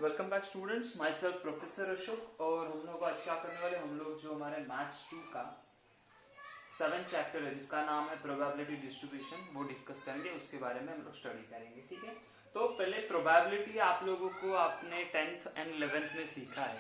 Welcome back students, my self professor Ashok. और हम लोग आज क्या करने वाले, हम लोग जो हमारे मैथ्स 2 का 7th चैप्टर है जिसका नाम है प्रोबेबिलिटी डिस्ट्रीब्यूशन, वो डिस्कस करेंगे। उसके बारे में हम लोग स्टडी करेंगे, ठीक है। तो पहले प्रोबेबिलिटी आप लोगों को आपने 10th एंड 11th में सीखा है।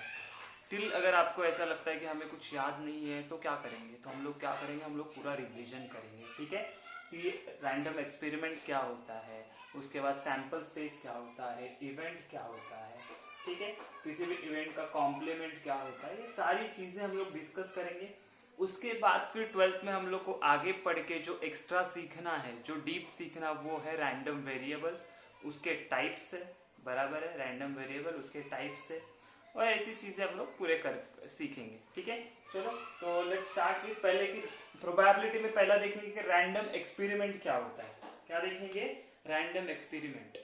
स्टिल अगर आपको ऐसा लगता है कि हमें कुछ याद नहीं है तो क्या करेंगे, तो हम लोग क्या करेंगे, हम लोग पूरा रिविजन करेंगे, ठीक है। कि रैंडम एक्सपेरिमेंट क्या होता है, उसके बाद सैंपल स्पेस क्या होता है, इवेंट क्या होता है, ठीक है। किसी भी इवेंट का कॉम्प्लीमेंट क्या होता है, ये सारी चीजें हम लोग डिस्कस करेंगे। उसके बाद फिर 12th में हम लोग को आगे पढ़ के जो एक्स्ट्रा सीखना है, जो डीप सीखना, वो है रैंडम वेरिएबल, उसके टाइप्स है, बराबर है। रैंडम वेरिएबल उसके टाइप्स है और ऐसी चीजें हम लोग पूरे कर सीखेंगे, ठीक है। चलो तो लेट्स स्टार्ट विद पहले की प्रोबेबिलिटी में पहला देखेंगे कि रैंडम एक्सपेरिमेंट क्या होता है। क्या देखेंगे? Random experiment.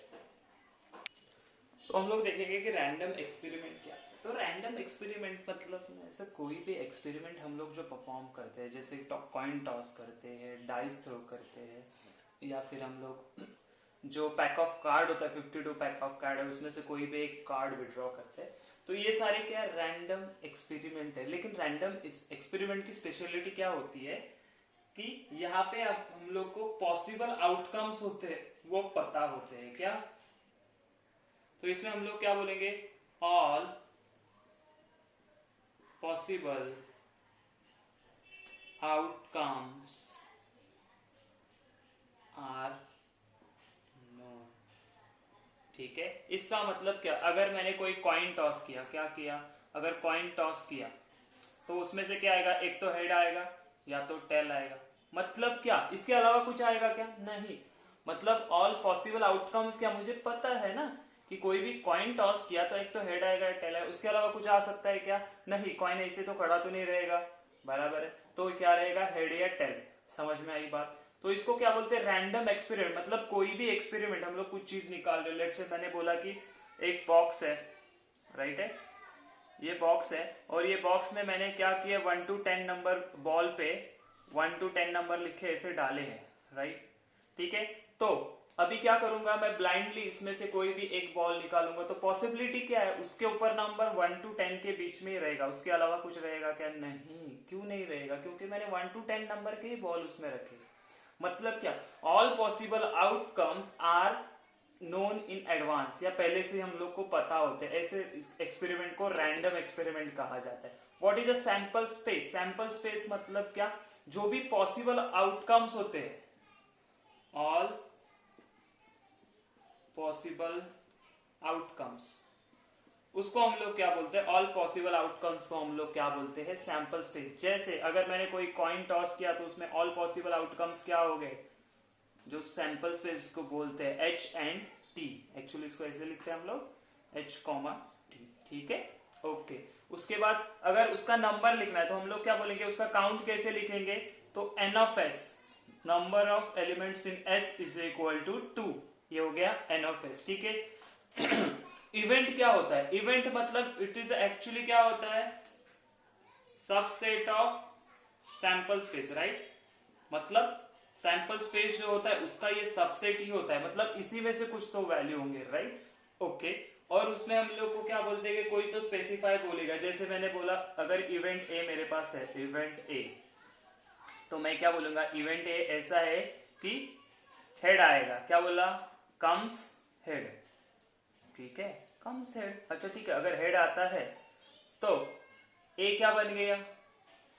तो हम लोग देखेंगे कि रैंडम एक्सपेरिमेंट क्या है। तो रैंडम एक्सपेरिमेंट मतलब ऐसा कोई भी एक्सपेरिमेंट हम लोग जो परफॉर्म करते हैं, जैसे कॉइन टॉस करते हैं, डाइस थ्रो करते हैं, या फिर हम लोग जो पैक ऑफ कार्ड होता है, 52 पैक ऑफ कार्ड है, उसमें से कोई भी एक कार्ड विड्रॉ करते हैं। तो ये सारे क्या रैंडम एक्सपेरिमेंट है। लेकिन रैंडम एक्सपेरिमेंट की स्पेशलिटी क्या होती है कि यहाँ पे हम लोग को पॉसिबल आउटकम्स होते हैं वो पता होते हैं। क्या? तो इसमें हम लोग क्या बोलेंगे, all possible outcomes are known, ठीक है। इसका मतलब क्या, अगर मैंने कोई कॉइन टॉस किया, क्या किया, अगर कॉइन टॉस किया तो उसमें से क्या आएगा, एक तो हेड आएगा या तो टेल आएगा। मतलब क्या, इसके अलावा कुछ आएगा क्या? नहीं। मतलब ऑल पॉसिबल आउटकम्स क्या, मुझे पता है ना कि कोई भी कॉइन टॉस किया तो एक तो हेड आएगा या टेल आएगा। उसके अलावा कुछ आ सकता है क्या? नहीं। कॉइन ऐसे तो खड़ा तो नहीं रहेगा, बराबर है। तो क्या रहेगा, हेड या टेल। समझ में आई बात? तो इसको क्या बोलते हैं, रैंडम एक्सपेरिमेंट। मतलब कोई भी एक्सपेरिमेंट, हम लोग कुछ चीज निकाल रहे, लेट्स से मैंने बोला कि एक बॉक्स है, राइट है, ये बॉक्स है, और ये बॉक्स में मैंने क्या किया, 1 to 10 नंबर बॉल पे 1 to 10 नंबर लिखे ऐसे डाले हैं, राइट, ठीक है। तो अभी क्या करूंगा, मैं ब्लाइंडली इसमें से कोई भी एक बॉल निकालूंगा। तो पॉसिबिलिटी क्या है, उसके ऊपर नंबर 1 to 10 के बीच में ही रहेगा, उसके अलावा कुछ रहेगा क्या? नहीं। क्यों नहीं रहेगा? क्योंकि मैंने 1 to 10 नंबर के ही बॉल उसमें रखे। मतलब क्या, all possible outcomes are known in advance, या पहले से हम लोग को पता होते हैं। ऐसे एक्सपेरिमेंट को रैंडम एक्सपेरिमेंट कहा जाता है। What is a sample space? Sample space मतलब क्या, जो भी पॉसिबल आउटकम्स होते हैं, ऑल पॉसिबल आउटकम्स, उसको हम लोग क्या बोलते हैं, ऑल पॉसिबल आउटकम्स को हम लोग क्या बोलते हैं, सैंपल स्पेस। जैसे अगर मैंने कोई कॉइन टॉस किया तो उसमें ऑल पॉसिबल आउटकम्स क्या हो गए, जो सैंपल स्पेस को बोलते हैं एच एंड टी। एक्चुअली इसको ऐसे लिखते हैं हम लोग, एच कॉमा टी, ठीक है, ओके। उसके बाद अगर उसका नंबर लिखना है तो हम लोग क्या बोलेंगे, उसका काउंट कैसे लिखेंगे, तो N of S, number of elements in S is equal to 2, ये हो गया एन ऑफ एस, ठीक है। इवेंट क्या होता है? इवेंट मतलब इट इज एक्चुअली क्या होता है, subset of sample space, right. मतलब सैंपल स्पेस जो होता है उसका ये सबसेट ही होता है, मतलब इसी में से कुछ तो वैल्यू होंगे, राइट, ओके। और उसमें हम लोग को क्या बोलते हैं कि कोई तो स्पेसिफाई बोलेगा। जैसे मैंने बोला अगर इवेंट ए मेरे पास है, इवेंट ए, तो मैं क्या बोलूंगा, इवेंट ए ऐसा है कि हेड आएगा। क्या बोला, कम्स हेड, ठीक है, कम्स हेड। अच्छा ठीक है, अगर हेड आता है तो ए क्या बन गया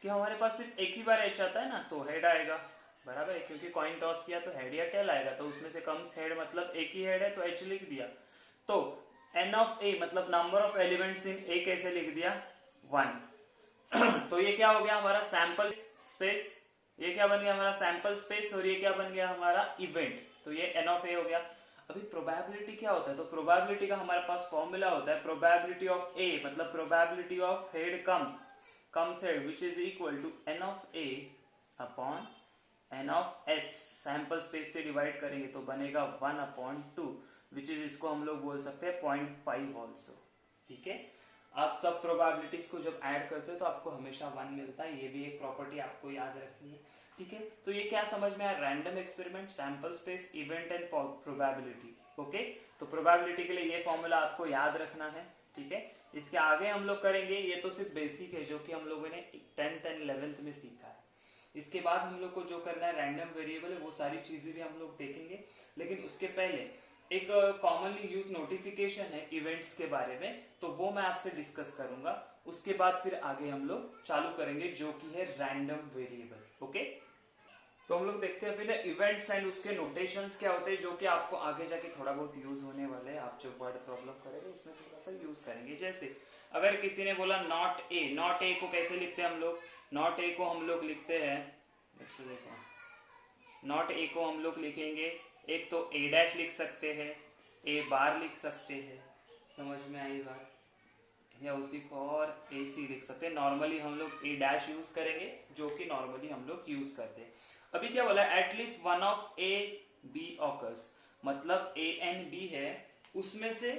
कि हमारे पास सिर्फ एक ही बार एच आता है ना, तो हेड आएगा, बराबर है, क्योंकि कॉइन टॉस किया तो हेड या टेल आएगा। तो उसमें से कम्स हेड मतलब एक ही हेड है तो एच लिख दिया। तो एन ऑफ ए मतलब नंबर ऑफ एलिमेंट्स इन ए कैसे लिख दिया, 1। तो ये क्या हो गया हमारा सैंपल स्पेस, ये क्या बन गया हमारा सैंपल स्पेस, और ये क्या बन गया हमारा इवेंट। तो ये एन ऑफ ए हो गया। अभी प्रोबेबिलिटी क्या होता है, तो प्रोबेबिलिटी का हमारे पास फॉर्मूला होता है, प्रोबेबिलिटी ऑफ ए मतलब probability of head comes head which is equal to n of A upon n of S, sample space से डिवाइड करेंगे तो बनेगा 1/2, विच इज, इसको हम लोग बोल सकते हैं 0.5 ऑल्सो, ठीक है। आप सब प्रोबेबिलिटीज को जब ऐड करते हो तो आपको हमेशा 1 मिलता है, ये भी एक प्रॉपर्टी आपको याद रखनी है, ठीक है। तो ये क्या समझ में आया, random experiment, sample space, event and probability, okay. तो प्रोबेबिलिटी के लिए ये फॉर्मूला आपको याद रखना है, ठीक है। इसके आगे हम लोग करेंगे, ये तो सिर्फ बेसिक है जो कि हम लोगों ने 10th एंड 11th में सीखा है। इसके बाद हम लोग को जो करना है रैंडम वेरिएबल है, वो सारी चीजें भी हम लोग देखेंगे, लेकिन उसके पहले एक कॉमनली यूज नोटिफिकेशन है इवेंट्स के बारे में, तो वो मैं आपसे डिस्कस करूंगा। उसके बाद फिर आगे हम लोग चालू करेंगे जो कि है रैंडम वेरिएबल, ओके। तो हम लोग देखते हैं पहले इवेंट्स एंड उसके नोटेशंस क्या होते हैं, जो कि आपको आगे जाके थोड़ा बहुत यूज होने वाले हैं। आप जो वर्ड प्रॉब्लम करेंगे उसमें थोड़ा सा यूज करेंगे। जैसे अगर किसी ने बोला नॉट ए, नॉट ए को कैसे लिखते हैं हम लोग, नॉट ए को हम लोग लिखते हैं, नॉट ए को हम लोग लिखेंगे, एक तो ए डैश लिख सकते हैं, ए बार लिख सकते हैं, समझ में आई बात, या उसी को और ए सी लिख सकते हैं। नॉर्मली हम लोग ए डैश यूज करेंगे, जो कि नॉर्मली हम लोग यूज करते हैं। अभी क्या बोला, at least one of A B occurs, मतलब ए एंड बी है, उसमें से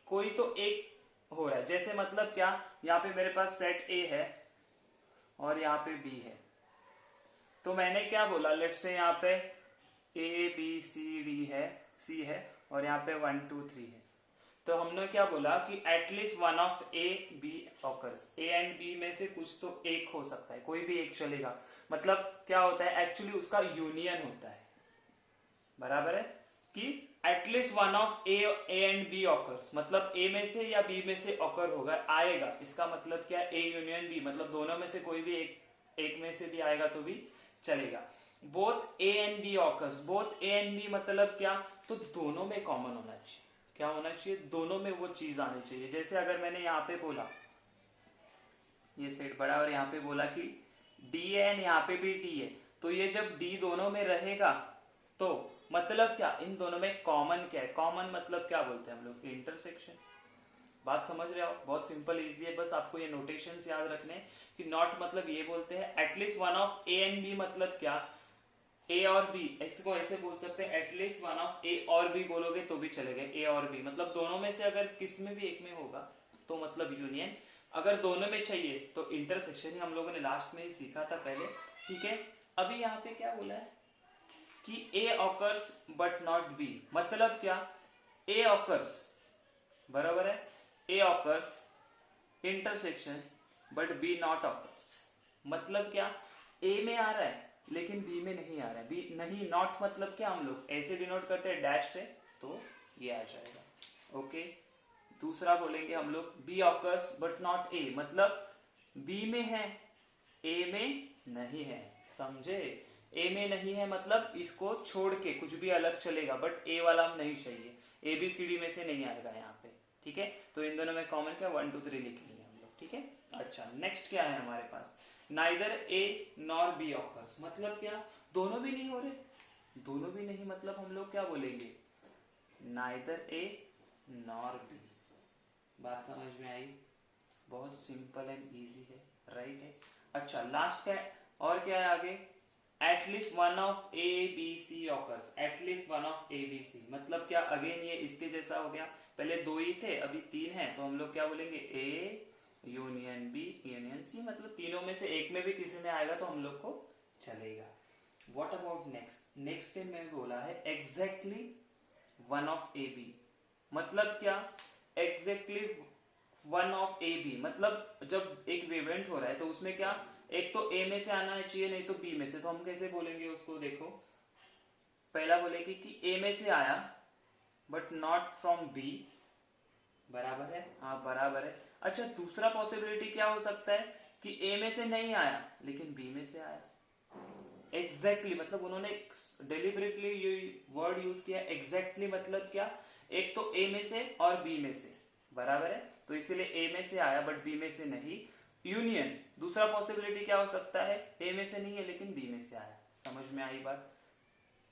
कोई तो एक हो रहा है। जैसे मतलब क्या, यहाँ पे मेरे पास सेट ए है और यहाँ पे बी है, तो मैंने क्या बोला, लेट से यहाँ पे ए बी सी डी है, सी है, और यहाँ पे 1 2 3 है। तो हमने क्या बोला कि at least one of A B occurs, A and B में से कुछ तो एक हो सकता है, कोई भी एक चलेगा। मतलब क्या होता है, एक्चुअली उसका यूनियन होता है, बराबर है, कि at least one of A and B occurs, मतलब ए में से या बी में से ऑकर होगा, आएगा। इसका मतलब क्या, ए यूनियन बी, मतलब दोनों में से कोई भी एक में से भी आएगा तो भी चलेगा। Both A and B occurs, both A and B मतलब क्या, तो दोनों में कॉमन होना चाहिए। क्या होना चाहिए, दोनों में वो चीज आनी चाहिए। जैसे अगर मैंने यहाँ पे बोला ये सेट बड़ा और यहाँ पे बोला कि डी है एंड यहाँ पे भी डी है, तो ये जब डी दोनों में रहेगा तो मतलब क्या, इन दोनों में कॉमन क्या है, कॉमन मतलब क्या बोलते हैं हम लोग, इंटरसेक्शन। बात समझ रहे हो, बहुत सिंपल इजी है, बस आपको ये नोटेशंस याद रखने हैं कि नॉट मतलब ये बोलते हैं, at least one of A and B मतलब क्या, ए और बी, इसको ऐसे बोल सकते हैं, एटलीस्ट वन ऑफ ए और बी बोलोगे तो भी चलेगा, ए और बी मतलब दोनों में से अगर किस में भी एक में होगा तो मतलब यूनियन, अगर दोनों में चाहिए तो इंटरसेक्शन ही हम लोगों ने लास्ट में ही सीखा था पहले, ठीक है। अभी यहाँ पे क्या बोला है कि A occurs but not B, मतलब क्या, ए ऑकर्स बराबर है, A occurs intersection but B not occurs, मतलब क्या, ए में आ रहा है लेकिन बी में नहीं आ रहा है, बी नहीं, नॉट मतलब क्या, हम लोग ऐसे डिनोट करते हैं डैश से, तो ये आ जाएगा, ओके। दूसरा बोलेंगे हम लोग B occurs but not A, मतलब बी में है ए में नहीं है, समझे, ए में नहीं है मतलब इसको छोड़ के कुछ भी अलग चलेगा, बट ए वाला नहीं चाहिए, ए बी सी डी में से नहीं आएगा यहाँ पे, ठीक है। तो इन दोनों में कॉमन क्या, 1 2 3 लिखेंगे हम लोग, ठीक है। अच्छा, नेक्स्ट क्या है हमारे पास, neither A nor B occurs, मतलब क्या, दोनों भी नहीं हो रहे, दोनों भी नहीं मतलब हम लोग क्या बोलेंगे, नाइदर ए नॉर बी। बात समझ में आई, बहुत सिंपल एंड इजी है, राइट है। अच्छा, लास्ट क्या है, और क्या है आगे, at least one of A B C occurs, at least one of A B C मतलब क्या, अगेन ये इसके जैसा हो गया, पहले 2 ही थे अभी 3 है, तो हम लोग क्या बोलेंगे, A union B union C, मतलब तीनों में से एक में भी किसी में आएगा तो हम लोग को चलेगा। व्हाट अबाउट नेक्स्ट, नेक्स्ट पे मैं बोला है exactly one of A B, मतलब क्या, exactly one of A B, मतलब जब एक इवेंट हो रहा है तो उसमें क्या, एक तो ए में से आना चाहिए, नहीं तो बी में से, तो हम कैसे बोलेंगे उसको, देखो पहला बोलेंगे कि ए में से आया बट नॉट फ्रॉम बी, बराबर है, हाँ बराबर है। अच्छा, दूसरा पॉसिबिलिटी क्या हो सकता है कि ए में से नहीं आया लेकिन बी में से आया, एग्जैक्टली मतलब उन्होंने डेलिबरेटली ये वर्ड यूज किया, एग्जैक्टली मतलब क्या, एक तो ए में से और बी में से, बराबर है, तो इसीलिए ए में से आया बट बी में से नहीं, यूनियन। दूसरा पॉसिबिलिटी क्या हो सकता है, ए में से नहीं है लेकिन बी में से आया, समझ में आई बात।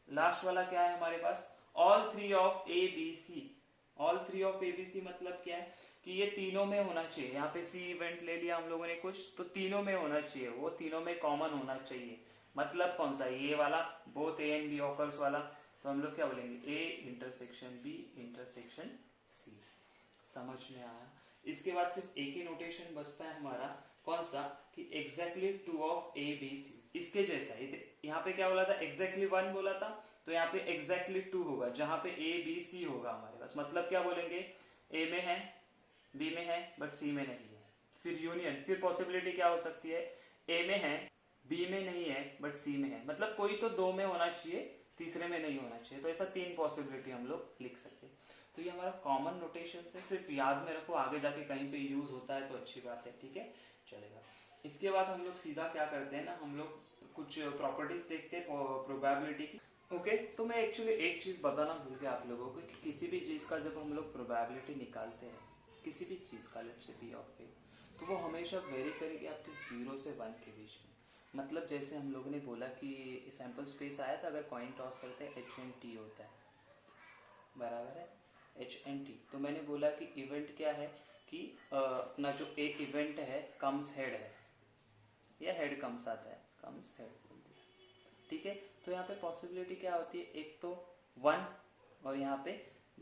लास्ट वाला क्या है हमारे पास, all 3 of A B C, all 3 of A B C मतलब क्या है कि ये तीनों में होना चाहिए, यहाँ पे सी इवेंट ले लिया हम लोगों ने कुछ, तो तीनों में होना चाहिए, वो तीनों में कॉमन होना चाहिए, मतलब कौन सा, ये वाला both A and B occurs वाला, तो हम लोग क्या बोलेंगे, A intersection B intersection C, समझ में आया। इसके बाद सिर्फ एक ही नोटेशन बचता है हमारा, कौन सा, कि exactly two of A B C, इसके जैसा। यहाँ पे क्या बोला था, एग्जैक्टली वन बोला था, तो यहाँ पे एग्जैक्टली टू होगा, जहां पे ए बी सी होगा हमारे पास। मतलब क्या बोलेंगे, ए में है, बी में है, बट सी में नहीं है। फिर यूनियन, फिर पॉसिबिलिटी क्या हो सकती है, ए में है, बी में नहीं है, बट सी में है। मतलब कोई तो दो में होना चाहिए, तीसरे में नहीं होना चाहिए। तो ऐसा तीन पॉसिबिलिटी हम लोग लिख सकते हैं। तो ये हमारा कॉमन नोटेशन है, सिर्फ याद में रखो, आगे जाके कहीं पे यूज होता है तो अच्छी बात है, ठीक है, चलेगा। इसके बाद हम लोग सीधा क्या करते हैं ना, हम लोग कुछ प्रॉपर्टीज देखते हैं प्रोबेबिलिटी की। ओके, तो मैं एक्चुअली एक चीज बताना भूल गया आप लोगों को, कि किसी भी चीज का जब हम लोग प्रोबेबिलिटी निकालते हैं, किसी भी चीज का, लेट्स से बी ऑफ ए, तो वो हमेशा वेरी करेगी आपके 0 से 1 के बीच में। मतलब जैसे हम लोगों ने बोला कि सैंपल स्पेस आया था, अगर कॉइन टॉस करते हैं एच एंड टी होता है, बराबर है, एच एंड टी। तो मैंने बोला कि इवेंट क्या है, कि अपना जो एक इवेंट है कम्स हेड है, या हेड कम्स आता है, कम्स हेड बोल दिया, ठीक है। तो यहाँ पे पॉसिबिलिटी क्या होती है, एक तो 1 और यहाँ पे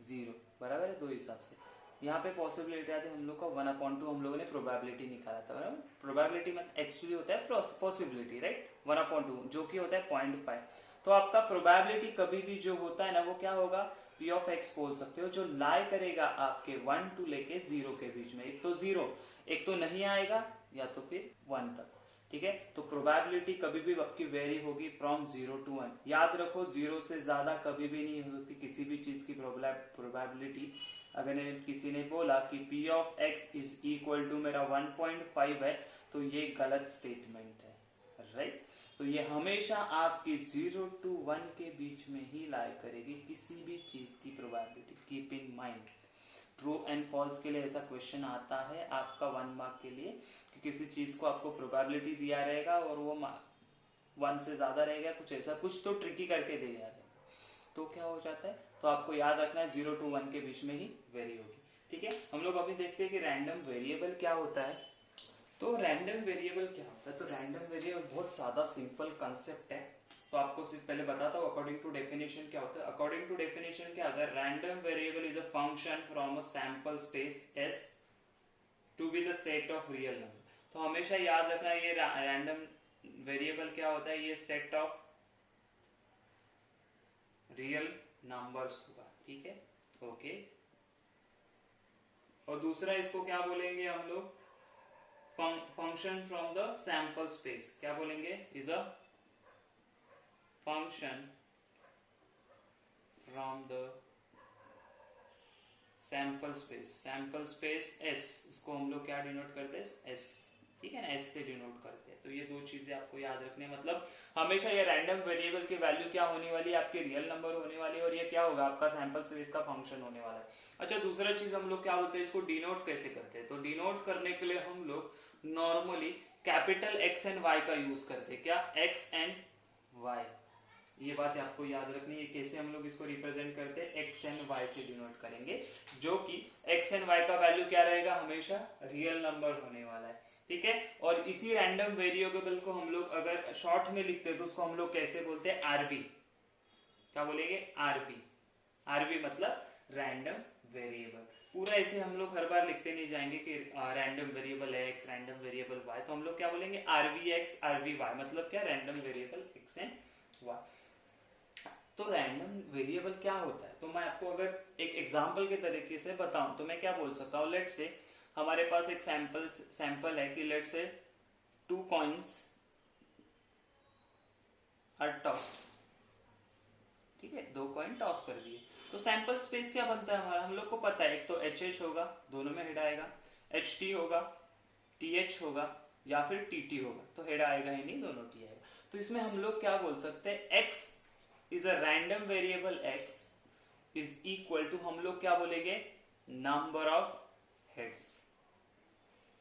0, बराबर है, दो हिसाब से। यहाँ पे पॉसिबिलिटी आती है हम लोग का 1/2, हम लोगों ने प्रोबेबिलिटी निकाला था, बराबर। प्रोबेबिलिटी मतलब एक्चुअली होता है पॉसिबिलिटी, राइट, 1/2, जो कि होता है 0.5। तो आपका प्रोबेबिलिटी कभी भी जो होता है ना, वो क्या होगा, p ऑफ x बोल सकते हो, जो लाई करेगा आपके 1 to लेके 0 के बीच में। एक तो 0, एक तो नहीं आएगा, या तो फिर 1 तक, ठीक है। तो प्रोबेबिलिटी कभी भी आपकी वेरी होगी फ्रॉम 0 to 1। याद रखो 0 से ज्यादा कभी भी नहीं होती किसी भी चीज की प्रोबेबिलिटी। अगर किसी ने बोला कि p of x is equal to मेरा 1.5 है, तो ये गलत स्टेटमेंट है, राइट। तो ये हमेशा आपकी 0 to 1 के बीच में ही लाई करेगी किसी भी चीज की probability. Keep in mind, true and false के लिए ऐसा क्वेश्चन आता है आपका 1 मार्क के लिए, कि किसी चीज को आपको प्रोबेबिलिटी दिया रहेगा और वो 1 से ज्यादा रहेगा, कुछ ऐसा, कुछ तो ट्रिकी करके दे रहेगा, तो क्या हो जाता है, तो आपको याद रखना है 0 to 1 के बीच में ही वेरी होगी, ठीक है। हम लोग अभी देखते हैं कि रैंडम वेरिएबल क्या होता है। तो रैंडम वेरिएबल क्या होता है, तो रैंडम वेरिएबल बहुत सादा सिंपल कंसेप्ट है। तो आपको सिर्फ पहले बताता हूँ अकॉर्डिंग टू डेफिनेशन क्या होता है। अकॉर्डिंग टू डेफिनेशन क्या, अगर random variable is a function from a sample space S to be the set of real number. तो हमेशा याद रखना ये रैंडम वेरिएबल क्या होता है, ये सेट ऑफ रियल नंबर्स होगा, ठीक है, ओके। और दूसरा इसको क्या बोलेंगे हम लोग, function from the sample space, क्या बोलेंगे, is a function from the sample space S, उसको हम लोग क्या डिनोट करते हैं, S, ठीक है ना, S से डिनोट करते हैं। तो ये दो चीजें आपको याद रखने, मतलब हमेशा ये रैंडम वेरिएबल की वैल्यू क्या होने वाली है, आपकी रियल नंबर होने वाली है, और ये क्या होगा, आपका सैंपल स्पेस का फंक्शन होने वाला है। अच्छा, दूसरा चीज हम लोग क्या बोलते हैं, इसको डिनोट कैसे करते हैं। तो डिनोट करने के लिए हम लोग normally capital X and Y का यूज करते हैं, क्या, X एंड Y। ये बात आपको याद रखनी है, कैसे हम लोग इसको रिप्रेजेंट करते हैं, X एंड Y से डिनोट करेंगे, जो कि X एंड Y का वैल्यू क्या रहेगा, हमेशा रियल नंबर होने वाला है, ठीक है। और इसी रैंडम वेरिएबल को हम लोग अगर शॉर्ट में लिखते हैं तो उसको हम लोग कैसे बोलते हैं, RV, क्या बोलेंगे, RV मतलब रैंडम वेरिएबल। पूरा ऐसे हम लोग हर बार लिखते नहीं जाएंगे कि random variable X, random variable Y, तो हम लोग क्या बोलेंगे, RVX RVY, मतलब क्या, random variable X and Y। तो रैंडम वेरिएबल क्या होता है, तो मैं आपको अगर एक एग्जांपल के तरीके से बताऊं तो मैं क्या बोल सकता हूं, लेट्स से हमारे पास एक सैंपल है कि let's say 2 coins are tossed, ठीक है, 2 कॉइन टॉस कर दिए। तो सैंपल स्पेस क्या बनता है हमारा, हम लोग को पता है, एक तो HH होगा, दोनों में हेड आएगा, HT होगा, TH होगा, या फिर TT होगा, तो हेड आएगा ही नहीं, दोनों T आएगा। तो इसमें हम लोग क्या बोल सकते हैं, X is a random variable, X is equal to, हम लोग क्या बोलेंगे, नंबर ऑफ हेड्स।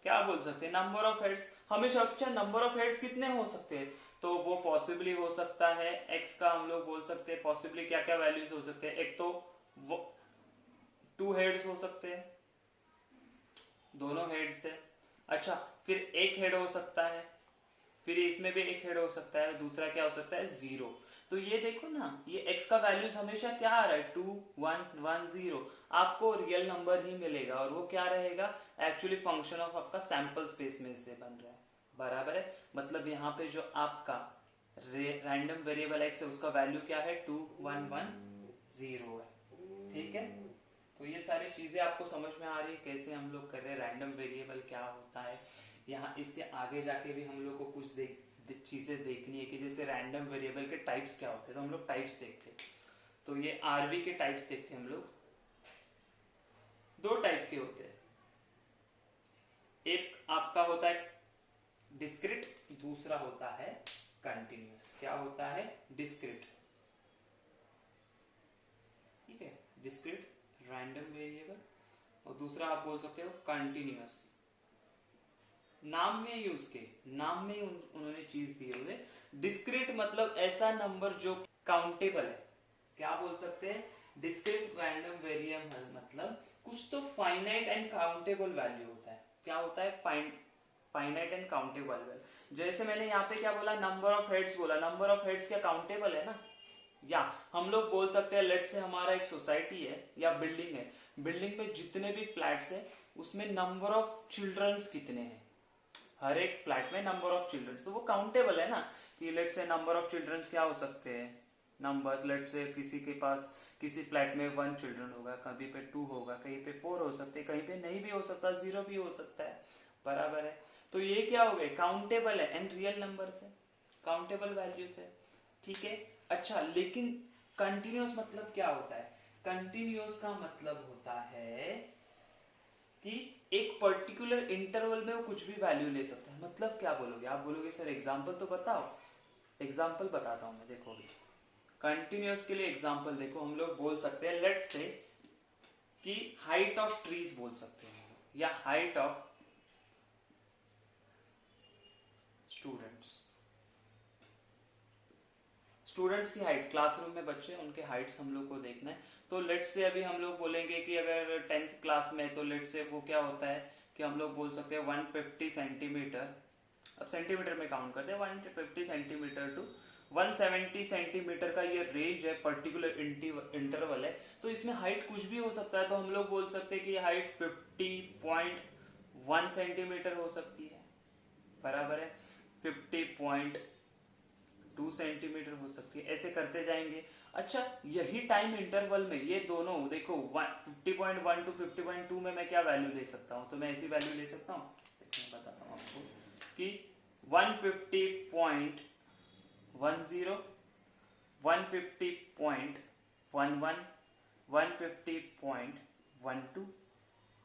क्या बोल सकते हैं, नंबर ऑफ हेड्स। हमेशा अच्छा, नंबर ऑफ हेड्स कितने हो सकते हैं, तो वो पॉसिबली हो सकता है X का, हम लोग बोल सकते हैं पॉसिबली क्या क्या वैल्यूज हो सकते हैं, एक तो 2 हेड्स हो सकते हैं, दोनों हेड्स है। अच्छा, फिर एक हेड हो सकता है, फिर इसमें भी एक हेड हो सकता है, दूसरा क्या हो सकता है, 0। तो ये देखो ना, ये X का वैल्यूज हमेशा क्या आ रहा है, 2 1 1 0, आपको रियल नंबर ही मिलेगा, और वो क्या रहेगा, एक्चुअली फंक्शन ऑफ आपका सैंपल स्पेस में से बन रहा है, बराबर है। मतलब यहाँ पे जो आपका रैंडम वेरिएबल एक्स है उसका वैल्यू क्या है 2110 है, ठीक है। तो ये सारी चीजें आपको समझ में आ रही है कैसे हम लोग कर रहे हैं, रैंडम वेरिएबल क्या होता है। यहाँ इसके आगे जाके भी हम लोग को कुछ चीजें देखनी है कि जैसे रैंडम वेरिएबल के टाइप्स क्या होते हैं, तो हम लोग टाइप्स देखते हैं। तो ये आरवी के टाइप्स देखते हैं हम लोग। दो टाइप के होते हैं, एक आपका होता है डिस्क्रिट, दूसरा होता है कंटिन्यूअस। क्या होता है? डिस्क्रिट, ठीक है, डिस्क्रिट रैंडम वेरिएबल, और दूसरा आप बोल सकते हो कंटिन्यूअस। नाम में ही उसके नाम में ही उन्होंने चीज दी हुए। डिस्क्रिट मतलब ऐसा नंबर जो काउंटेबल है, क्या बोल सकते हैं? डिस्क्रिट रैंडम वेरिएबल मतलब कुछ तो फाइनाइट एंड काउंटेबल वैल्यू होता है। क्या होता है? Finite and countable value. जैसे मैंने यहाँ पे क्या बोला, नंबर ऑफ हेड्स बोला, नंबर ऑफ हेड्स क्या काउंटेबल है ना। या हम लोग बोल सकते हैं लेट से हमारा एक सोसाइटी है या बिल्डिंग है, बिल्डिंग में जितने भी फ्लैट्स है उसमें नंबर ऑफ चिल्ड्रंस कितने हैं, हर एक फ्लैट में नंबर ऑफ चिल्ड्रंस, तो वो काउंटेबल है ना। कि लेट से नंबर ऑफ चिल्ड्रंस क्या हो सकते हैं, नंबर्स। लेट से किसी के पास किसी फ्लैट में 1 चिल्ड्रन होगा, कहीं पे 2 होगा, कहीं पे 4 हो सकते हैं, कहीं पे नहीं भी हो सकता, 0 भी हो सकता है, बराबर है। तो ये क्या हो गए? काउंटेबल है एंड रियल नंबर्स है, काउंटेबल वैल्यूज है, ठीक है। अच्छा, लेकिन कंटिन्यूअस मतलब क्या होता है? कंटिन्यूअस का मतलब होता है कि एक पर्टिकुलर इंटरवल में वो कुछ भी वैल्यू ले सकता है। मतलब क्या बोलोगे आप? बोलोगे सर एग्जांपल तो बताओ। एग्जांपल बताता हूं मैं, देखो अभी कंटिन्यूअस के लिए एग्जांपल देखो। हम लोग बोल सकते हैं लेट से कि हाइट ऑफ ट्रीज बोल सकते हैं, या हाइट ऑफ स्टूडेंट्स की हाइट, क्लासरूम में बच्चे उनके हाइट्स हम लोग को देखना है। तो लेट से अभी हम लोग बोलेंगे कि अगर 10th क्लास में, तो लेट से वो क्या होता है कि हम लोग बोल सकते हैं 150 सेंटीमीटर, अब सेंटीमीटर में काउंट करते हैं, 150 सेंटीमीटर टू 170 सेंटीमीटर का ये रेंज है, पर्टिकुलर इंटरवल है। तो इसमें हाइट कुछ भी हो सकता है, तो हम लोग बोल सकते हैं कि हाइट 50.1 सेंटीमीटर हो सकती है, बराबर है। 50.2 सेंटीमीटर हो सकती है, ऐसे करते जाएंगे। अच्छा, यही टाइम इंटरवल में ये दोनों देखो 50.1 टू 50.2 में मैं क्या वैल्यू ले सकता हूँ, तो मैं ऐसी वैल्यू ले सकता हूँ, मैं बताता हूँ आपको कि 150.10, 150.11, 150.12,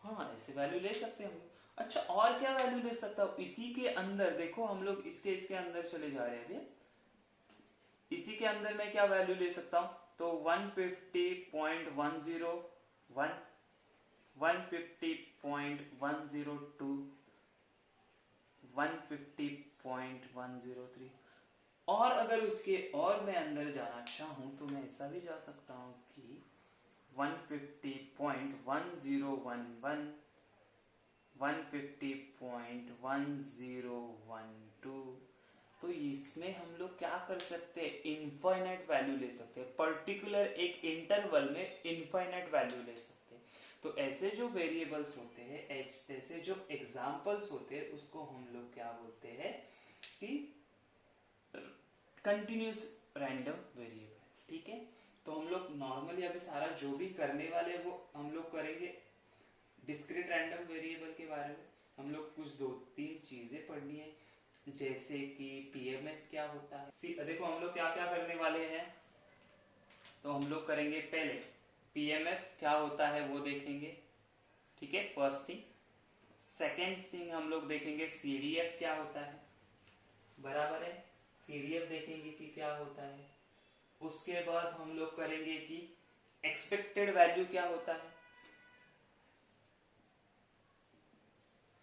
हाँ ऐसे वैल्यू ले सकते हैं हम लोग। अच्छा, और क्या वैल्यू ले सकता हूँ इसी के अंदर? देखो हम लोग इसके अंदर चले जा रहे हैं अभी। इसी के अंदर मैं क्या वैल्यू ले सकता हूं? तो 150.101, 150.102, 150.103, और अगर उसके और मैं अंदर जाना चाहूं तो मैं ऐसा भी जा सकता हूं कि 150.1011, 150.1012। तो इसमें हम लोग क्या कर सकते हैं? इनफाइनाइट वैल्यू ले सकते हैं, पर्टिकुलर एक इंटरवल में इनफाइनाइट वैल्यू ले सकते हैं। तो ऐसे जो वेरिएबल्स होते हैं, ऐसे जो एग्जांपल्स होते हैं, उसको हम लोग क्या बोलते हैं कि कंटिन्यूअस रैंडम वेरिएबल, ठीक है। तो हम लोग नॉर्मली अभी सारा जो भी करने वाले वो हम लोग करेंगे डिस्क्रीट रैंडम वेरिएबल के बारे में। हम लोग कुछ 2-3 चीजें पढ़नी है, जैसे कि पीएमएफ क्या होता है। देखो हम लोग क्या क्या करने वाले हैं, तो हम लोग करेंगे पहले पीएमएफ क्या होता है वो देखेंगे, ठीक है, फर्स्ट थिंग। सेकेंड थिंग हम लोग देखेंगे सीडीएफ क्या होता है, बराबर है। सीडीएफ देखेंगे कि क्या होता है। उसके बाद हम लोग करेंगे कि एक्सपेक्टेड वैल्यू क्या होता है,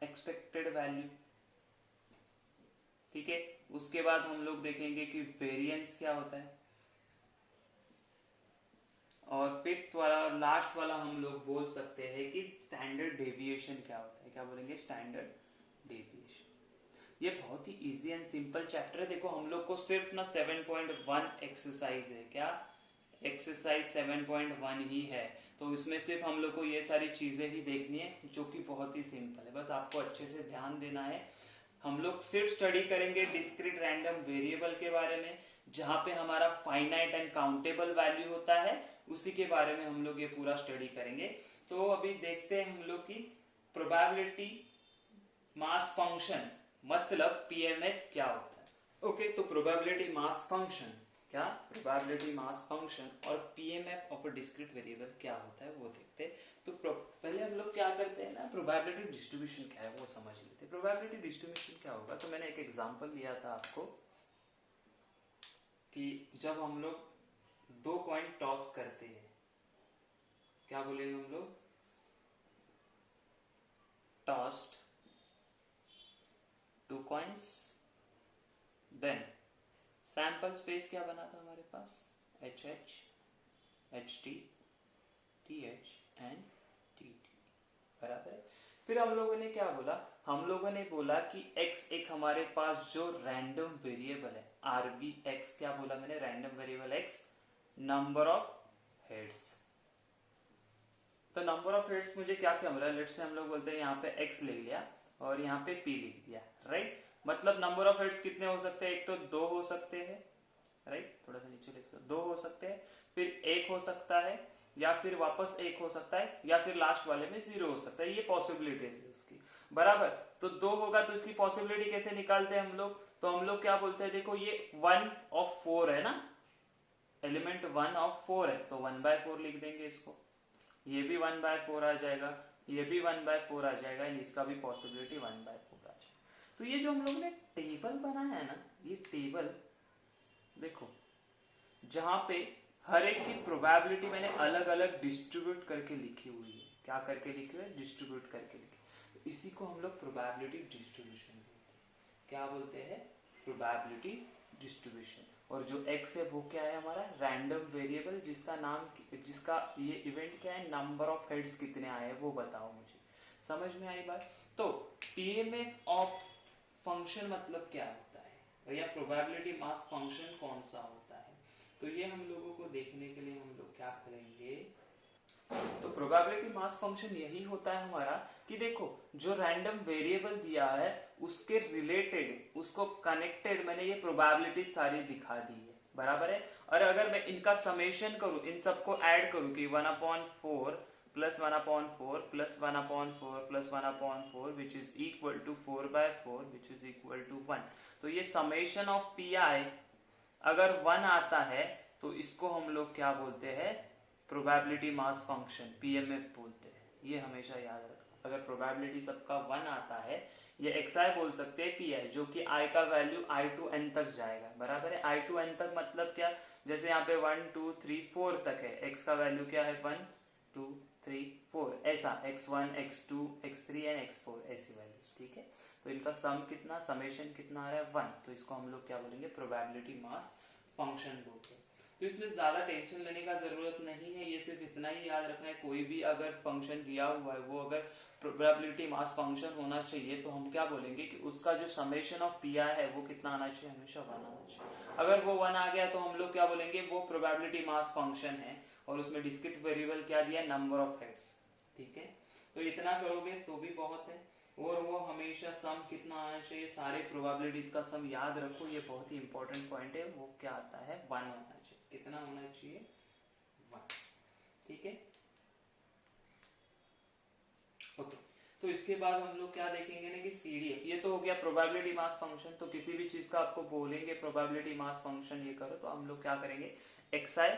एक्सपेक्टेड वैल्यू, ठीक है। उसके बाद हम लोग देखेंगे कि वेरिएंस क्या होता है, और फिफ्थ वाला और लास्ट वाला हम लोग बोल सकते हैं कि स्टैंडर्ड डेविएशन क्या होता है। क्या बोलेंगे? Standard deviation. ये बहुत ही इजी एंड सिंपल चैप्टर है। देखो हम लोग को सिर्फ ना 7.1 एक्सरसाइज है, क्या एक्सरसाइज 7.1 ही है, तो उसमें सिर्फ हम लोग को ये सारी चीजें ही देखनी है जो कि बहुत ही सिंपल है, बस आपको अच्छे से ध्यान देना है। हम लोग सिर्फ स्टडी करेंगे डिस्क्रीट रैंडम वेरिएबल के बारे में, जहां पे हमारा फाइनाइट एंड काउंटेबल वैल्यू होता है, उसी के बारे में हम लोग ये पूरा स्टडी करेंगे। तो अभी देखते हैं हम लोग की प्रोबेबिलिटी मास फंक्शन मतलब पीएमएफ क्या होता है। ओके, तो प्रोबेबिलिटी मास फंक्शन क्या, प्रोबेबिलिटी मास फंक्शन और PMF of a discrete variable क्या होता है वो देखते हैं। तो पहले हम लोग क्या करते हैं ना, प्रोबेबिलिटी डिस्ट्रीब्यूशन क्या है वो समझ लेते हैं। प्रोबेबिलिटी डिस्ट्रीब्यूशन क्या होगा, तो मैंने एक एग्जांपल लिया था आपको कि जब हम लोग 2 कॉइन टॉस करते हैं, क्या बोलेंगे हम लोग, tossed 2 coins, then sample space क्या बना था हमारे पास, HH, HT, TH and TT, बराबर है। फिर हम लोगों ने क्या बोला, हम लोगों ने बोला कि x एक हमारे पास जो रैंडम वेरिएबल है, RBX क्या बोला मैंने, random variable x, number of heads. तो नंबर ऑफ हेड्स मुझे क्या क्या मिला, लेट्स से हम लोग बोलते हैं यहाँ पे x लिख लिया और यहाँ पे p लिख दिया, राइट। मतलब नंबर ऑफ हेड्स कितने हो सकते हैं, एक तो 2 हो सकते हैं, राइट, थोड़ा सा नीचे लिख दो, 2 हो सकते हैं, फिर 1 हो सकता है, या फिर वापस 1 हो सकता है, या फिर लास्ट वाले में 0 हो सकता है, ये पॉसिबिलिटी है उसकी, बराबर। तो 2 होगा तो इसकी पॉसिबिलिटी कैसे निकालते हैं हम लोग, तो हम लोग क्या बोलते हैं, देखो ये 1 ऑफ 4 है ना, एलिमेंट 1 ऑफ 4 है, तो 1/4 लिख देंगे इसको, ये भी 1/4 आ जाएगा, ये भी 1/4 आ जाएगा, इसका भी पॉसिबिलिटी 1/4 आ जाएगा। तो ये जो हम लोग ने टेबल बनाया है ना, ये टेबल देखो, जहां पे हर एक की प्रोबेबिलिटी मैंने अलग अलग डिस्ट्रीब्यूट करके लिखी हुई है, क्या करके लिखी हुई है, डिस्ट्रीब्यूट करके लिखी, तो इसी को हम लोग प्रोबेबिलिटी डिस्ट्रीब्यूशन बोलते हैं। क्या बोलते हैं, प्रोबेबिलिटी डिस्ट्रीब्यूशन। और जो x है वो क्या है, हमारा रैंडम वेरिएबल, जिसका नाम, जिसका ये इवेंट क्या है, नंबर ऑफ हेड्स कितने आए वो बताओ मुझे, समझ में आई बात। तो पीएमएफ ऑफ फंक्शन मतलब क्या होता है, भैया प्रोबेबिलिटी मास फंक्शन कौन सा होता है, तो ये हम लोगों को देखने के लिए हम लोग क्या करेंगे, तो प्रोबेबिलिटी मास फंक्शन यही होता है हमारा कि देखो जो रैंडम वेरिएबल दिया है उसके रिलेटेड, उसको कनेक्टेड मैंने ये प्रोबेबिलिटी सारी दिखा दी है, बराबर है। और अगर मैं इनका समेशन करूं, इन सबको ऐड करूं कि 1/4 plus 1/4 plus 1/4 plus 1/4 which is equal to 4/4 which is equal to 1, तो ये समेशन ऑफ पी आई अगर 1 आता है तो इसको हम लोग क्या बोलते हैं, प्रोबेबिलिटी मास फंक्शन, पीएमएफ बोलते हैं। ये हमेशा याद रखना, अगर प्रोबेबिलिटी सबका 1 आता है, ये xi बोल सकते हैं pi, जो कि i का वैल्यू i to n तक जाएगा, बराबर है। i to n तक मतलब क्या, जैसे यहाँ पे 1 2 3 4 तक है, x का वैल्यू क्या है 1 2 3 4, ऐसा x1 x2 x3 and x4 ऐसी वैल्यूज, ठीक है। तो इनका सम कितना, समेशन कितना आ रहा है 1, तो इसको हम लोग क्या बोलेंगे, प्रोबेबिलिटी मास फंक्शन बोलते हैं। तो इसमें ज्यादा टेंशन लेने का जरूरत नहीं है, ये सिर्फ इतना ही याद रखना है, कोई भी अगर फंक्शन दिया हुआ है वो अगर प्रोबेबिलिटी मास फंक्शन होना चाहिए तो हम क्या बोलेंगे कि उसका जो समेशन ऑफ पी आई है वो कितना आना चाहिए, हमेशा 1 आना चाहिए। अगर वो 1 आ गया तो हम लोग क्या बोलेंगे, वो प्रोबेबिलिटी मास फंक्शन है और उसमें डिस्क्रीट वेरिएबल क्या दिया, नंबर ऑफ हेड्स, ठीक है। तो इतना करोगे तो भी बहुत है। और वो हमेशा सम कितना आना चाहिए, सारे प्रोबेबिलिटीज का सम याद रखो, ये बहुत ही इंपॉर्टेंट पॉइंट है, वो क्या आता है 1 होना चाहिए, कितना होना चाहिए 1, ठीक है। ओके, तो इसके बाद हम लोग क्या देखेंगे ना कि सीडीएफ, ये तो हो गया प्रोबेबिलिटी मास फंक्शन। तो किसी भी चीज का आपको बोलेंगे प्रोबेबिलिटी मास फंक्शन ये करो, तो हम लोग क्या करेंगे, xi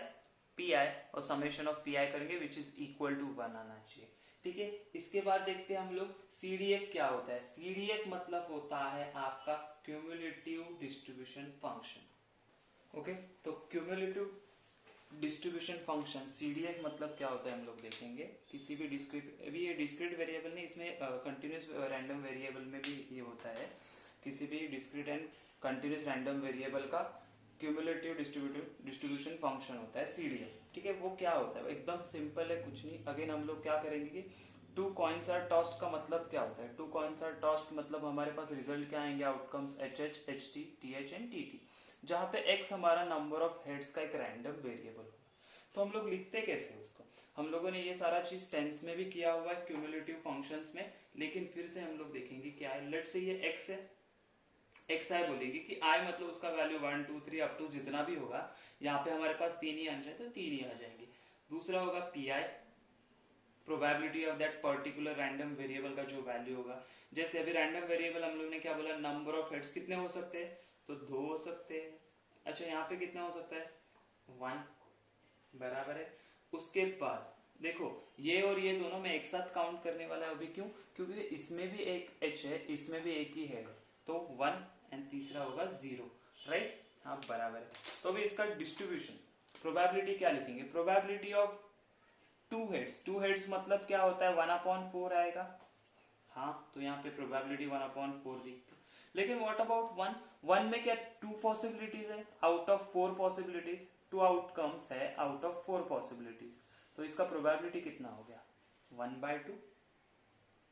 pi और समेशन ऑफ pi करेंगे विच इज इक्वल टू 1 आना चाहिए, ठीक है। इसके बाद देखते हैं हम लोग सीडीएफ क्या होता है। सीडीएफ मतलब होता है आपका क्यूमुलेटिव डिस्ट्रीब्यूशन फंक्शन। ओके, तो क्यूमुलेटिव डिस्ट्रीब्यूशन फंक्शन सीडीएफ मतलब क्या होता है हम लोग देखेंगे। किसी भी डिस्क्रीट, अभी ये डिस्क्रीट वेरिएबल नहीं, इसमें कंटिन्यूस रैंडम वेरिएबल में भी ये होता है, किसी भी discrete and continuous random variable का क्यूमुलेटिव डिस्ट्रीब्यूशन फंक्शन होता है सीडीएफ, ठीक है। वो क्या होता है, एकदम सिंपल है, कुछ नहीं। अगेन हम लोग क्या करेंगे कि 2 कॉइन्स आर टॉस्ड का मतलब क्या होता है, 2 कॉइन्स आर टॉस्ड मतलब हमारे पास रिजल्ट क्या आएंगे, outcomes HH HT TH and TT, जहां पे x हमारा नंबर ऑफ हेड्स का एक रैंडम वेरिएबल होगा। तो हम लोग लिखते कैसे उसको? हम लोगों ने ये सारा चीज 10th में भी किया हुआ है क्यूमुलेटिव फंक्शंस में, लेकिन फिर से हम लोग देखेंगे क्या है। लेट्स से ये x है, एक्स आई बोलेगी कि आई मतलब उसका वैल्यू 1 2 3 अप टू जितना भी होगा, यहाँ पे हमारे पास 3 ही आंसर है तो 3 ही आ जाएंगे। दूसरा होगा P I, probability of that particular random variable का जो वैल्यू होगा। जैसे अभी रैंडम वेरिएबल हम लोग ने क्या बोला, नंबर ऑफ हेड्स कितने हो सकते हैं, तो 2 हो सकते हैं। अच्छा यहाँ पे कितना हो सकता है, 1 बराबर है। उसके बाद देखो ये और ये दोनों में एक साथ काउंट करने वाला है। अभी क्यों? क्योंकि इसमें भी एक h है, इसमें भी एक ही है, तो 1 एंड तीसरा होगा 0, राइट? हाँ बराबर है। तो अभी इसका डिस्ट्रीब्यूशन प्रोबेबिलिटी क्या लिखेंगे, प्रोबेबिलिटी ऑफ 2 हेड्स। 2 हेड्स मतलब क्या होता है, 1/4 आएगा। हाँ तो यहाँ पे प्रोबेबिलिटी 1/4 दिखती है। लेकिन व्हाट अबाउट 1? 1 में क्या 2 पॉसिबिलिटीज है आउट ऑफ 4 पॉसिबिलिटीज, 2 आउटकम्स है आउट ऑफ 4 पॉसिबिलिटीज, तो इसका प्रोबेबिलिटी कितना हो गया, 1/2,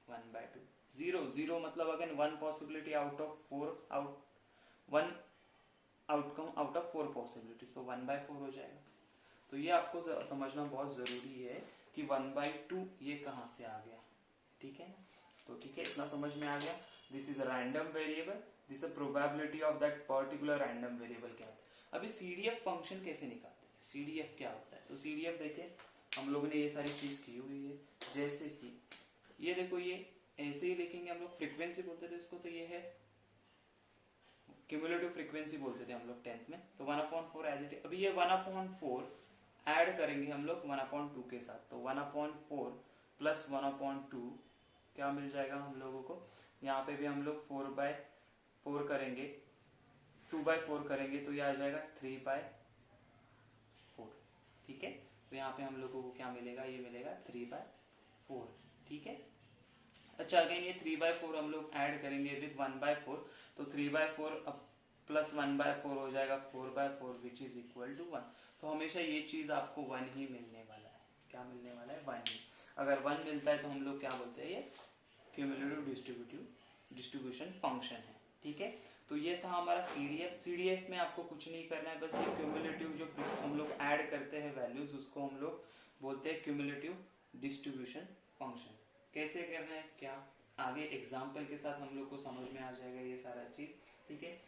1/2। 0 मतलब again 1 possibility out of 4, 1 outcome out of 4 possibilities, तो 1/4 हो जाएगा। तो ये आपको समझना बहुत जरूरी है कि 1/2 ये कहाँ से आ गया, ठीक है ना? तो ठीक है, इतना समझ में आ गया। This is random variable, this is probability of that particular random variable क्या होता है। अभी सीडीएफ फंक्शन कैसे निकालते हैं, सीडीएफ क्या होता है? तो सीडीएफ देखिए हम लोगों ने ये सारी चीज की हुई है। जैसे कि ये देखो, ये ऐसे ही लिखेंगे हम लोग, फ्रीक्वेंसी बोलते थे इसको, तो ये है क्यूमुलेटिव फ्रीक्वेंसी बोलते थे हम लोग 10th में, तो 1/4 एज इट इज। अभी ये 1/4 ऐड करेंगे हम लोग 1/2 के साथ, तो 1/4 प्लस 1/2 क्या मिल जाएगा हम लोगों को। यहाँ पे भी हम लोग 4/4 करेंगे, 2/4 करेंगे तो ये आ जाएगा 3/4, ठीक है? तो यहाँ पे हम लोगों को क्या मिलेगा, ये मिलेगा 3/4, ठीक है? अच्छा अगेन ये 3/4 हम लोग ऐड करेंगे विद 1/4, तो 3/4 प्लस 1/4 हो जाएगा 4/4 विच इज इक्वल टू 1। तो हमेशा ये चीज आपको 1 ही मिलने वाला है। क्या मिलने वाला है, 1 ही। अगर 1 मिलता है तो हम लोग क्या बोलते हैं, ये क्यूमुलेटिव डिस्ट्रीब्यूशन फंक्शन है, ठीक है? तो ये था हमारा सीडीएफ। सीडीएफ में आपको कुछ नहीं करना है, बस ये क्यूमुलेटिव जो हम लोग ऐड करते हैं वैल्यूज, उसको हम लोग बोलते हैं क्यूमुलेटिव डिस्ट्रीब्यूशन फंक्शन। कैसे करना है, क्या आगे एग्जाम्पल के साथ हम लोग को समझ में आ जाएगा ये सारा चीज, ठीक है?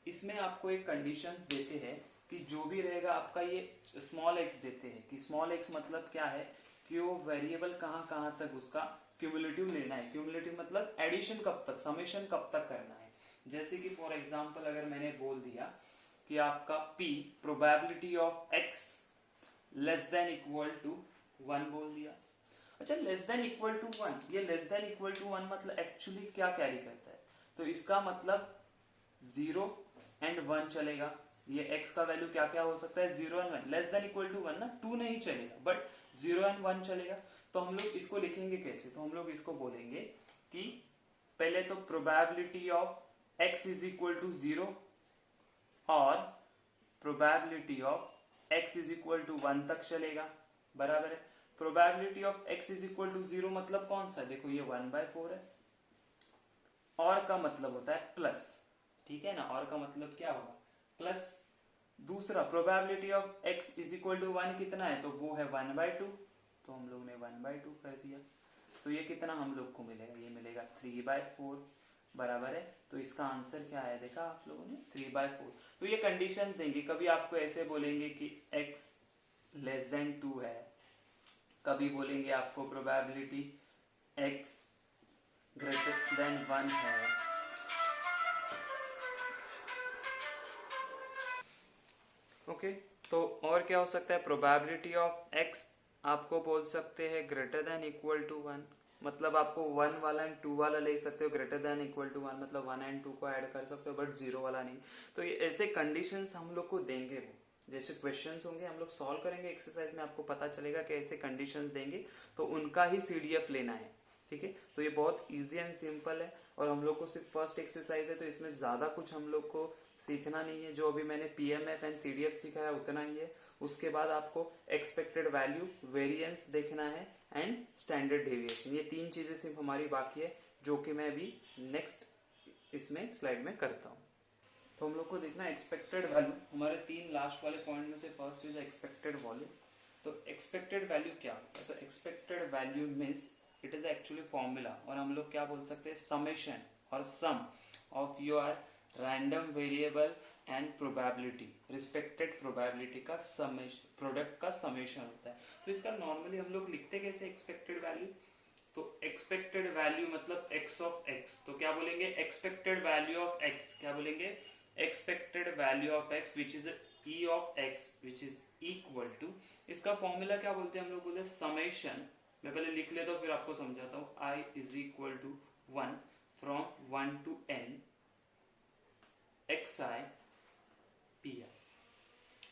इसमें आपको एक कंडीशंस देते हैं कि जो भी रहेगा आपका, ये स्मॉल एक्स देते हैं कि स्मॉल एक्स मतलब क्या है कि वो वेरिएबल कहाँ तक उसका क्यूमुलेटिव लेना है। क्यूमुलेटिव मतलब एडिशन कब तक, समेशन कब तक करना है। जैसे कि फॉर एग्जांपल अगर मैंने बोल दिया कि आपका p probability of x less than equal to 1 बोल दिया। अच्छा लेस देन इक्वल टू 1, ये लेस देन इक्वल टू 1 मतलब एक्चुअली क्या कैरी करता है, तो इसका मतलब 0 एंड 1 चलेगा। ये x का वैल्यू क्या क्या हो सकता है, 0 and 1। Less than equal to 1 ना, 2 नहीं चलेगा, बट 0 एंड 1 चलेगा। तो हम लोग इसको लिखेंगे कैसे, तो हम लोग इसको बोलेंगे कि पहले तो probability of x is equal to 0 और probability of x is equal to 1 तक चलेगा, बराबर है। Probability of x is equal to 0 मतलब कौन सा, देखो ये 1/4 है, और का मतलब होता है प्लस, ठीक है ना? और का मतलब क्या होगा, प्लस। दूसरा probability of x is equal to 1 कितना है, तो वो है 1/2, तो हम लोग ने 1/2 कर दिया। तो ये कितना हम लोग को मिलेगा, ये मिलेगा 3/4, बराबर है। तो इसका आंसर क्या है, देखा आप लोगों ने, 3/4। तो ये कंडीशन देंगे, कभी आपको ऐसे बोलेंगे कि x लेस देन 2 है, कभी बोलेंगे आपको प्रोबेबिलिटी x ग्रेटर देन 1 है। ओके तो और क्या हो सकता है, प्रोबेबिलिटी ऑफ x आपको बोल सकते हैं ग्रेटर देन इक्वल टू 1, मतलब आपको 1 वाला एंड 2 वाला ले सकते हो, ग्रेटर देन इक्वल टू 1 मतलब 1 एंड 2 को ऐड कर सकते हो, बट 0 वाला नहीं। तो ये ऐसे कंडीशंस हम लोग को देंगे, वो जैसे क्वेश्चंस होंगे हम लोग सॉल्व करेंगे एक्सरसाइज में, आपको पता चलेगा कि ऐसे कंडीशंस देंगे तो उनका ही सीडीएफ लेना है, ठीक है? तो ये बहुत इजी एंड सिंपल है, और हम लोग को सिर्फ फर्स्ट एक्सरसाइज है, तो इसमें ज्यादा कुछ हम लोग को सीखना नहीं है। जो अभी मैंने पीएमएफ एंड सीडीएफ सिखाया उतना ही है। उसके बाद आपको एक्सपेक्टेड वैल्यू, वेरिएंस देखना है एंड स्टैंडर्ड डेविएशन, ये 3 चीजें सिर्फ हमारी बाकी है, जो कि मैं अभी नेक्स्ट इसमें स्लाइड में करता हूँ। तो हम लोग को देखना है एक्सपेक्टेड वैल्यू, हमारे 3 लास्ट वाले पॉइंट में से फर्स्ट इज एक्सपेक्टेड वैल्यू। तो एक्सपेक्टेड वैल्यू क्या होता है? तो expected value means it is actually formula, और हम लोग क्या बोल सकते हैं, समेशन और sum of your random variable and probability, respected probability का समेशन, प्रोडक्ट का समेशन होता है। तो इसका नॉर्मली हम लोग लिखते कैसे एक्सपेक्टेड वैल्यू? तो एक्सपेक्टेड वैल्यू मतलब x ऑफ x, तो क्या बोलेंगे, एक्सपेक्टेड वैल्यू ऑफ x, क्या बोलेंगे, expected value of x which is e of x which is equal to, इसका फॉर्मूला क्या बोलते हैं हम लोग, बोलते हैं समेशन, मैं पहले लिख लेता हूँ फिर आपको समझाता हूँ, i is equal to 1 from 1 to n xi pi।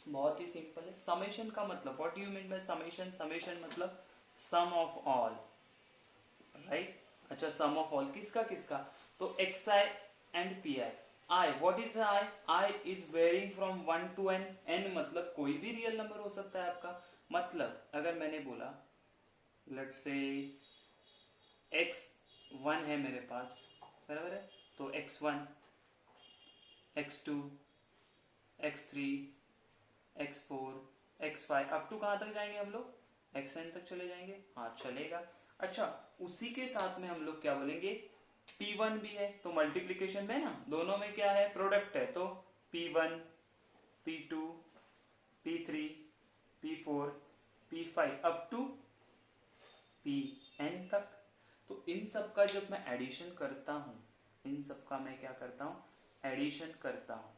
बहुत ही सिंपल है। समेशन का मतलब what you mean by summation? Summation मतलब सम ऑफ ऑल, राइट? अच्छा, सम ऑफ ऑल किसका किसका? तो xi and pi। i, what is i? i is varying from 1 to n। n मतलब कोई भी रियल नंबर हो सकता है आपका। मतलब अगर मैंने बोला लेट्स से x1 है मेरे पास, बराबर है, तो x1, x2, x3, x4, x5 up to कहां तक जाएंगे हम लोग? xn तक चले जाएंगे। हाँ चलेगा। अच्छा, उसी के साथ में हम लोग क्या बोलेंगे, p1 भी है, तो मल्टीप्लीकेशन में ना दोनों में क्या है, प्रोडक्ट है, तो p1, p2, p3, p4, p5 up to pn तक। तो इन सब का जब मैं एडिशन करता हूं, इन सब का मैं क्या करता हूं, एडिशन करता हूं,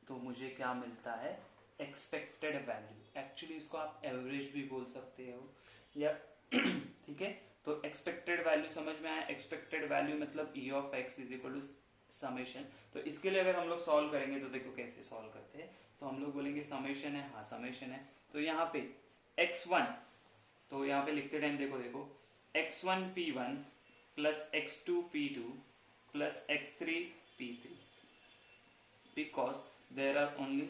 तो मुझे क्या मिलता है, एक्सपेक्टेड वैल्यू। एक्चुअली इसको आप एवरेज भी बोल सकते हो या ठीक है। तो एक्सपेक्टेड वैल्यू समझ में आया? एक्सपेक्टेड वैल्यू मतलब e of x is equal to summation. तो इसके लिए अगर हम लोग सॉल्व करेंगे तो देखो कैसे सॉल्व करते हैं। तो हम लोग बोलेंगे समेशन है, हाँ समेशन है, तो यहाँ पे x1, तो यहाँ पे लिखते टाइम देखो देखो x1 p1 plus x2 p2 plus x3 p3, because there are only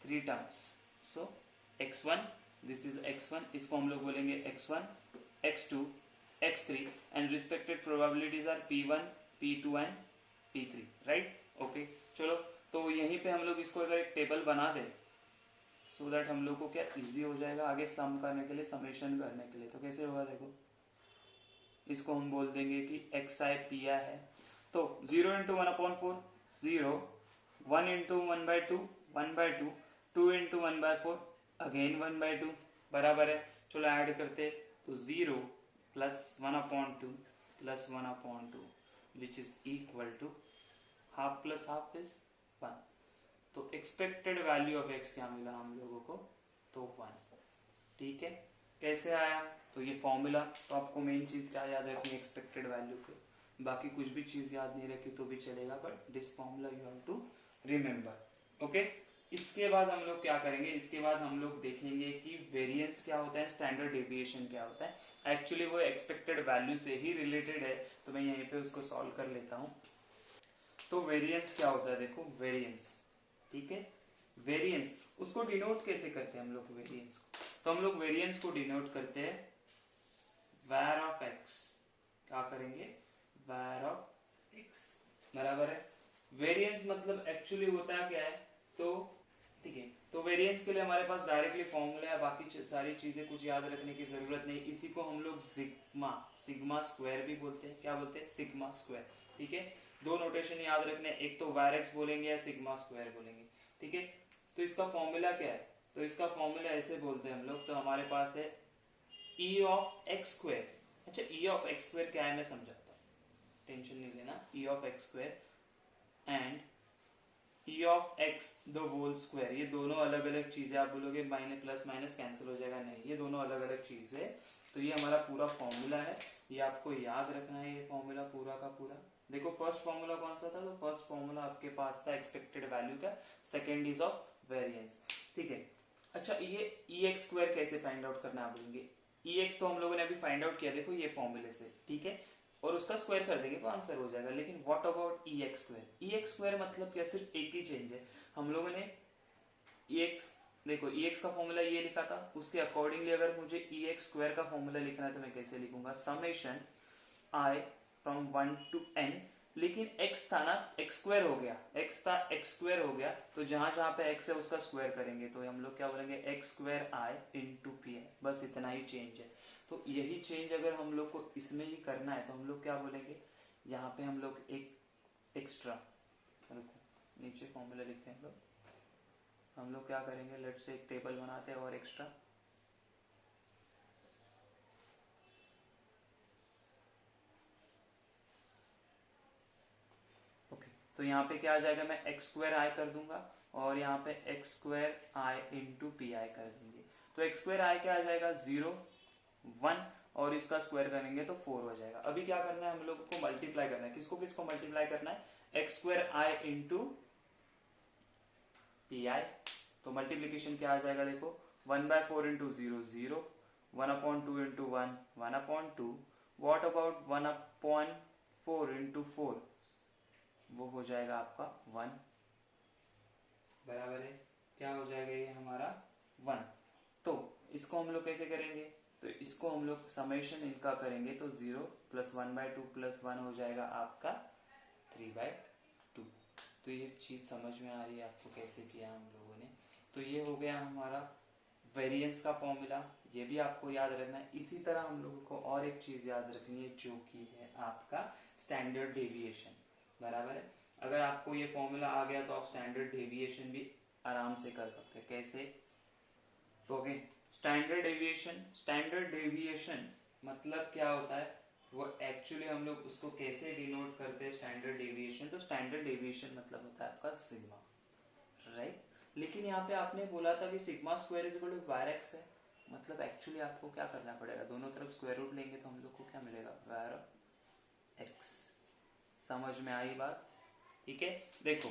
3 terms. So x1, this is x1, इसको हम लोग बोलेंगे x1, x2, x3 and respected probabilities are p1, p2 and p3, right? Okay, चलो तो यहीं पे हम लोग इसको अगर एक टेबल बना दे सो दैट हम लोग को क्या इजी हो जाएगा आगे सम करने के लिए, समेशन करने के लिए। तो कैसे होगा देखो, इसको हम बोल देंगे कि xi pi है, तो 0 इंटू 1/4 0, 1 इंटू 1/2 1/2, 2 इंटू 1/4 अगेन 1/2, बराबर है। चलो ऐड करते, तो 0 plus 1/2 plus 1/2 which is equal to half plus half is 1। तो एक्सपेक्टेड वैल्यू ऑफ x क्या मिला हम लोगों को, तो 1। ठीक है, कैसे आया? तो ये फॉर्मूला, तो आपको मेन चीज क्या याद रखनी है, एक्सपेक्टेड वैल्यू के, बाकी कुछ भी चीज याद नहीं रखी तो भी चलेगा, but this formula you have to remember. Okay, इसके बाद हम लोग क्या करेंगे, इसके बाद हम लोग देखेंगे कि वेरिएंस क्या होता है, स्टैंडर्ड डेविएशन क्या होता है। एक्चुअली वो एक्सपेक्टेड वैल्यू से ही रिलेटेड है, तो मैं यहीं पे उसको सॉल्व कर लेता हूँ। तो वेरिएंस क्या होता है, देखो वेरिएंस, ठीक है, वेरिएंस उसको डिनोट कैसे करते हैं हम लोग वेरिएंस को, तो हम लोग वेरिएंस को डिनोट करते हैं var ऑफ x, क्या करेंगे, var ऑफ x, बराबर है। वेरिएंस मतलब एक्चुअली होता क्या है, तो ठीक है, तो वेरिएंस के लिए हमारे पास डायरेक्टली फॉर्मूला है, बाकी सारी चीजें कुछ याद रखने की जरूरत नहीं। इसी को हम लोग सिग्मा, सिग्मा स्क्वायर भी बोलते हैं, क्या बोलते हैं, सिग्मा स्क्वायर। ठीक है, दो नोटेशन याद रखने, एक तो var x बोलेंगे या सिग्मा स्क्वायर बोलेंगे। ठीक है, तो इसका फॉर्मूला क्या है, तो इसका फॉर्मूला ऐसे बोलते हैं हम लोग, तो हमारे पास है e ऑफ एक्स स्क्वायर। अच्छा, e ऑफ एक्स स्क्वायर क्या है मैं समझाता हूँ, टेंशन नहीं लेना। e of x square and e of x the whole square, ये दोनों अलग अलग चीजें। आप बोलोगे माइनस प्लस माइनस कैंसिल हो जाएगा, नहीं, ये दोनों अलग अलग चीज है। तो ये हमारा पूरा फॉर्मूला है, ये आपको याद रखना है, ये फॉर्मूला पूरा का पूरा। देखो फर्स्ट फॉर्मूला कौन सा था, तो फर्स्ट फॉर्मूला आपके पास था एक्सपेक्टेड वैल्यू का, सेकंड इज ऑफ वेरिएंस। ठीक है, अच्छा ये ई एक्स स्क्वायर कैसे फाइंड आउट करना आप बोलेंगे, ई एक्स तो हम लोगों ने अभी फाइंड आउट किया, देखो ये फॉर्मूले से, ठीक है, और उसका स्क्वायर कर देंगे तो आंसर हो जाएगा। लेकिन what about E X square, E X square मतलब क्या, सिर्फ एक ही चेंज है, हम लोगों ने ई एक्स, देखो ई एक्स का फॉर्मूला ये लिखा था, उसके अकॉर्डिंगली अगर मुझे ई एक्स स्क्वायर का फॉर्मूला लिखना है तो मैं कैसे लिखूंगा, summation I from 1 to n, लेकिन x था ना, x स्क्वायर हो गया, x था x स्क्वायर हो गया, तो जहां जहां पे x है उसका स्क्वायर करेंगे, तो हम लोग क्या बोलेंगे x square i into P I, बस इतना ही चेंज है। तो यही चेंज अगर हम लोग को इसमें ही करना है तो हम लोग क्या बोलेंगे, यहाँ पे हम लोग एक एक्स्ट्रा, नीचे फॉर्मूला लिखते हैं हम लोग क्या करेंगे, लेट्स से एक टेबल बनाते हैं और एक्स्ट्रा, ओके। तो यहाँ पे क्या आ जाएगा, मैं एक्स स्क्वायर आई कर दूंगा और यहाँ पे x square I into P I कर देंगे। तो एक्स स्क्वायर आई क्या आ जाएगा, 0 1, और इसका स्क्वायर करेंगे तो 4 हो जाएगा। अभी क्या करना है, हम लोगों को मल्टीप्लाई करना है, किसको किसको मल्टीप्लाई करना है, x square I into P I. तो मल्टीप्लीकेशन क्या आ जाएगा, देखो 1/4 into 0 0, 1/2 into 1 1/2, what about 1/4 into 4, वो हो जाएगा आपका 1, बराबर है, क्या हो जाएगा ये हमारा 1। तो इसको हम लोग कैसे करेंगे, तो इसको हम लोग समेशन इनका करेंगे, तो 0 प्लस 1/2 प्लस 1 हो जाएगा आपका 3/2। तो ये चीज समझ में आ रही है आपको कैसे किया हम लोगों ने। तो ये हो गया हमारा वेरिएंस का फॉर्मूला, ये भी आपको याद रखना है। इसी तरह हम लोगों को और एक चीज याद रखनी है जो कि है आपका स्टैंडर्ड डेविएशन, बराबर है। अगर आपको ये फॉर्मूला आ गया तो आप स्टैंडर्ड डेविएशन भी आराम से कर सकते हैं। कैसे, तो अगेन स्टैंडर्ड डेविएशन मतलब क्या होता है, वो एक्चुअली हम लोग उसको कैसे डिनोट करते हैं स्टैंडर्ड डेविएशन, तो स्टैंडर्ड डेविएशन मतलब होता है आपका सिग्मा, राइट। लेकिन यहाँ पे आपने बोला था कि sigma square is equal to var x है, मतलब एक्चुअली आपको क्या करना पड़ेगा, दोनों तरफ स्क्वायर रूट लेंगे तो हम लोग को क्या मिलेगा, वायर एक्स। समझ में आई बात, ठीक है। देखो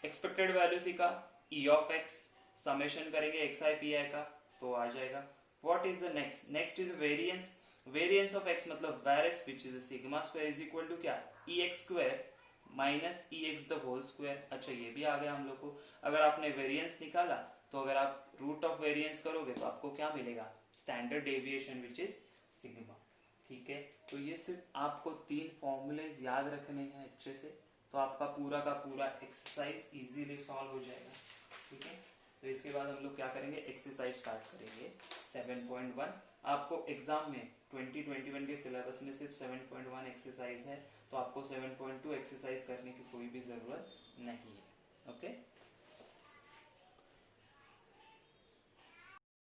एक्सपेक्टेड वैल्यू सी का ई ऑफ एक्स, समेशन करेंगे एक्स आई पी आई का तो आ जाएगा। What is the next, next is variance, variance of X मतलब var X which is sigma square is equal to क्या, E X square minus E X the whole square. अच्छा ये भी आ गया हम लोग को। अगर आपने वेरिएंस निकाला तो अगर आप रूट ऑफ वेरिएंस करोगे तो आपको क्या मिलेगा, standard deviation which is sigma, ठीक है। तो ये सिर्फ आपको 3 फॉर्मूलेज याद रखने हैं अच्छे से, तो आपका पूरा का पूरा एक्सरसाइज इजीली सॉल्व हो जाएगा, ठीक है। तो इसके बाद हम लोग क्या करेंगे, एक्सरसाइज स्टार्ट करेंगे 7.1। आपको एग्जाम में 2021 के सिलेबस में सिर्फ 7.1 एक्सरसाइज है, तो आपको 7.2 एक्सरसाइज करने की कोई भी जरूरत नहीं है, ओके।